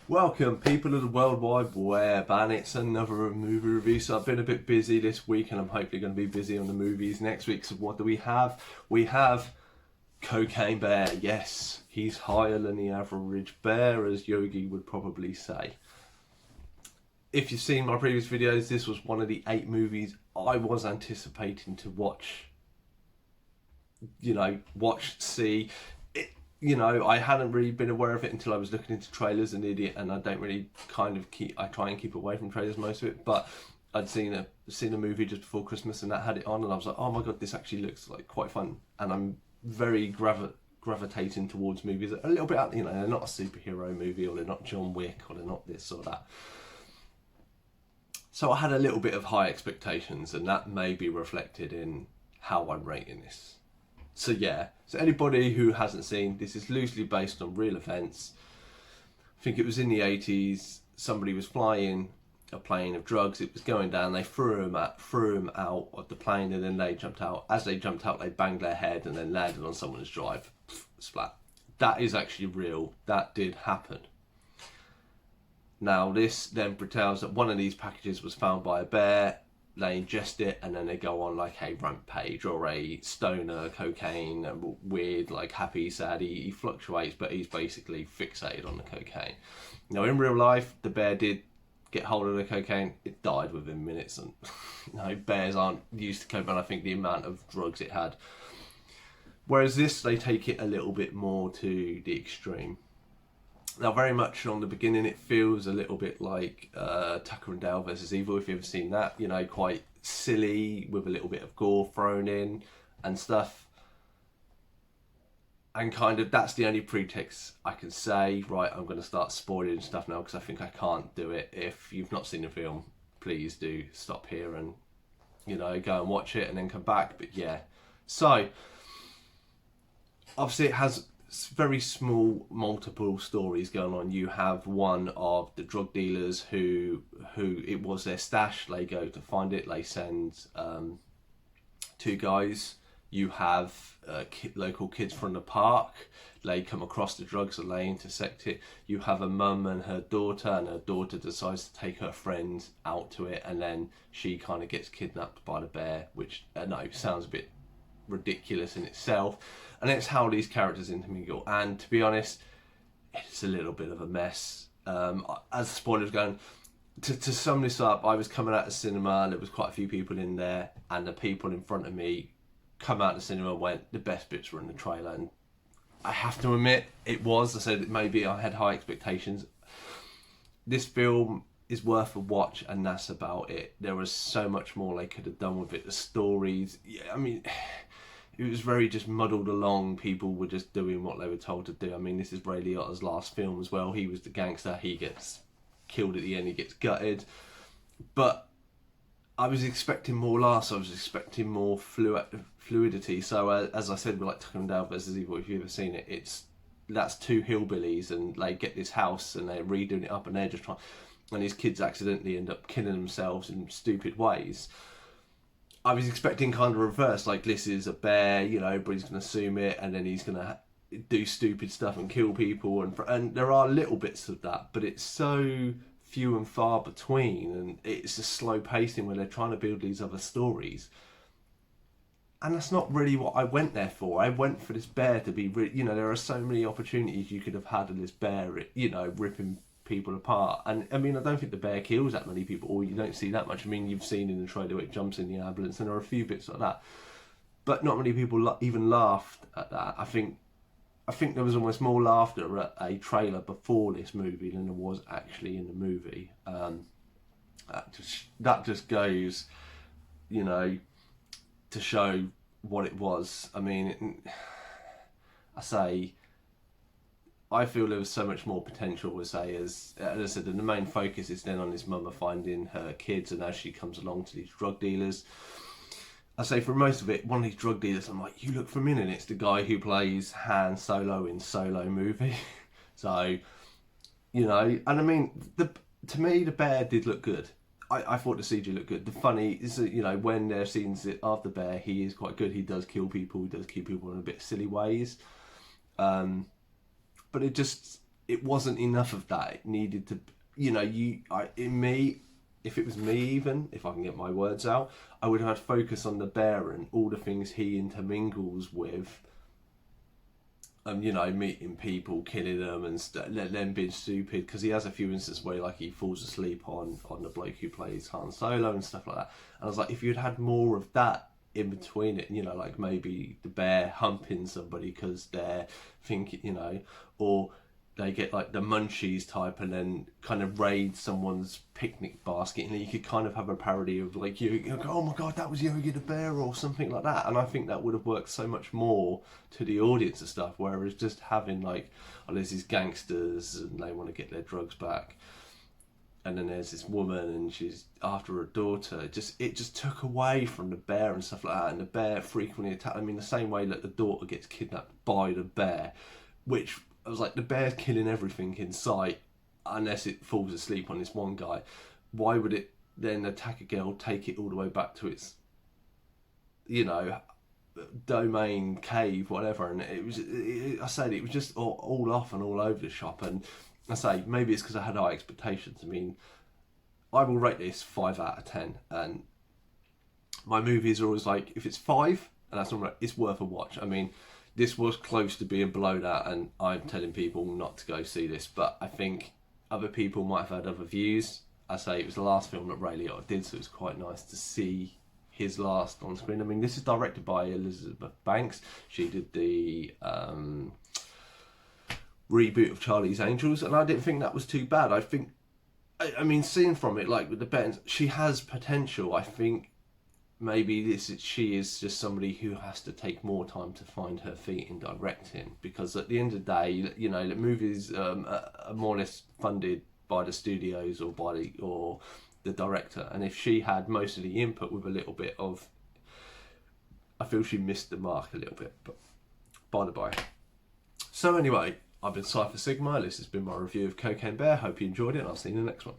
Welcome, people of the World Wide Web, and it's another movie review. So I've been a bit busy this week, and I'm hopefully going to be busy on the movies next week. So what do we have? We have Cocaine Bear. Yes, he's higher than the average bear, as Yogi would probably say. If you've seen my previous videos, this was one of the 8 movies I was anticipating to watch. See. I hadn't really been aware of it until I was looking into trailers, an idiot, and I don't really I try and keep away from trailers most of it, but I'd seen a movie just before Christmas and that had it on, and I was like, oh my god, this actually looks like quite fun, and I'm very gravitating towards movies a little bit out, they're not a superhero movie, or they're not John Wick, or they're not this or that. So I had a little bit of high expectations, and that may be reflected in how I'm rating this. So anybody who hasn't seen, this is loosely based on real events. I think it was in the 80s, somebody was flying a plane of drugs, it was going down, they threw him out of the plane, and then they jumped out. As they jumped out, they banged their head and then landed on someone's drive. Splat. That is actually real, that did happen. Now this then pretends that one of these packages was found by a bear, they ingest it, and then they go on like a rampage or a stoner cocaine, weird, like happy, sad, he fluctuates, but he's basically fixated on the cocaine. Now in real life, the bear did get hold of the cocaine, it died within minutes, and bears aren't used to cocaine, I think the amount of drugs it had. Whereas this, they take it a little bit more to the extreme. Now, very much on the beginning, it feels a little bit like Tucker and Dale versus Evil, if you've ever seen that. Quite silly, with a little bit of gore thrown in and stuff. And kind of, that's the only pretext I can say. Right, I'm going to start spoiling stuff now, because I think I can't do it. If you've not seen the film, please do stop here and, go and watch it and then come back. But yeah, so, obviously it has very small multiple stories going on. You have one of the drug dealers who it was their stash, they go to find it, they send 2 guys. You have local kids from the park, they come across the drugs and they intersect it. You have a mum and her daughter decides to take her friend out to it, and then she kind of gets kidnapped by the bear, which I know sounds a bit ridiculous in itself, and it's how these characters intermingle. And to be honest, it's a little bit of a mess. As the spoilers going, to sum this up, I was coming out of cinema and there was quite a few people in there, and the people in front of me come out of the cinema and went, the best bits were in the trailer. And I have to admit, it was. I said maybe I had high expectations. This film is worth a watch, and that's about it. There was so much more they could have done with it. The stories, it was very just muddled along. People were just doing what they were told to do. This is Ray Liotta's last film as well. He was the gangster. He gets killed at the end. He gets gutted. But I was expecting more laughs. I was expecting more fluidity. So as I said, we're like Tucker and Dale versus Evil. If you've ever seen it, that's 2 hillbillies, and they get this house and they're redoing it up, and they're just trying. And these kids accidentally end up killing themselves in stupid ways. I was expecting kind of reverse, like this is a bear, but he's going to assume it, and then he's going to do stupid stuff and kill people, and there are little bits of that, but it's so few and far between, and it's a slow pacing where they're trying to build these other stories. And that's not really what I went there for. I went for this bear to be, there are so many opportunities you could have had of this bear, ripping people apart. And I don't think the bear kills that many people, or you don't see that much. You've seen in the trailer it jumps in the ambulance, and there are a few bits like that, but not many people even laughed at that. I think there was almost more laughter at a trailer before this movie than there was actually in the movie. That just goes, to show what it was. I feel there was so much more potential, as I said, and the main focus is then on this mama finding her kids, and as she comes along to these drug dealers. I say for most of it, one of these drug dealers, I'm like, you look familiar, and it's the guy who plays Han Solo in Solo movie. So, and to me, the bear did look good. I thought the CG looked good. The funny is that, when there are scenes of the bear, he is quite good. He does kill people. He does kill people in a bit silly ways. But it just, it wasn't enough of that. It needed to, if it was me, even if I can get my words out, I would have had focus on the bear and all the things he intermingles with. Meeting people, killing them, and them being stupid. Because he has a few instances where like he falls asleep on the bloke who plays Han Solo and stuff like that. And I was like, if you'd had more of that in between it, like maybe the bear humping somebody because they're thinking, or they get like the munchies type and then kind of raid someone's picnic basket, and you could kind of have a parody of like you go, oh my god, that was Yogi the Bear or something like that. And I think that would have worked so much more to the audience and stuff, whereas just having like, oh, there's these gangsters and they want to get their drugs back, and then there's this woman and she's after her daughter. It just took away from the bear and stuff like that. And the bear frequently attacked. I mean, the same way that the daughter gets kidnapped by the bear, which I was like, the bear's killing everything in sight unless it falls asleep on this one guy. Why would it then attack a girl, take it all the way back to its, domain, cave, whatever? And it was just all off and all over the shop. And I say, maybe it's because I had high expectations. I mean, I will rate this 5 out of 10. And my movies are always like, if it's 5, and that's not, it's worth a watch. I mean, this was close to being below that, and I'm telling people not to go see this, but I think other people might have had other views. I say it was the last film that Ray Liotta did, so it was quite nice to see his last on screen. I mean, this is directed by Elizabeth Banks. She did the reboot of Charlie's Angels, and I didn't think that was too bad. I mean, seeing from it, like with the Bens, she has potential. I think maybe she is just somebody who has to take more time to find her feet in directing, because at the end of the day, the movies are more or less funded by the studios or the director, and if she had most of the input with a little bit of, I feel she missed the mark a little bit, but by the by. So anyway, I've been Cypher Sigma. This has been my review of Cocaine Bear. Hope you enjoyed it, and I'll see you in the next one.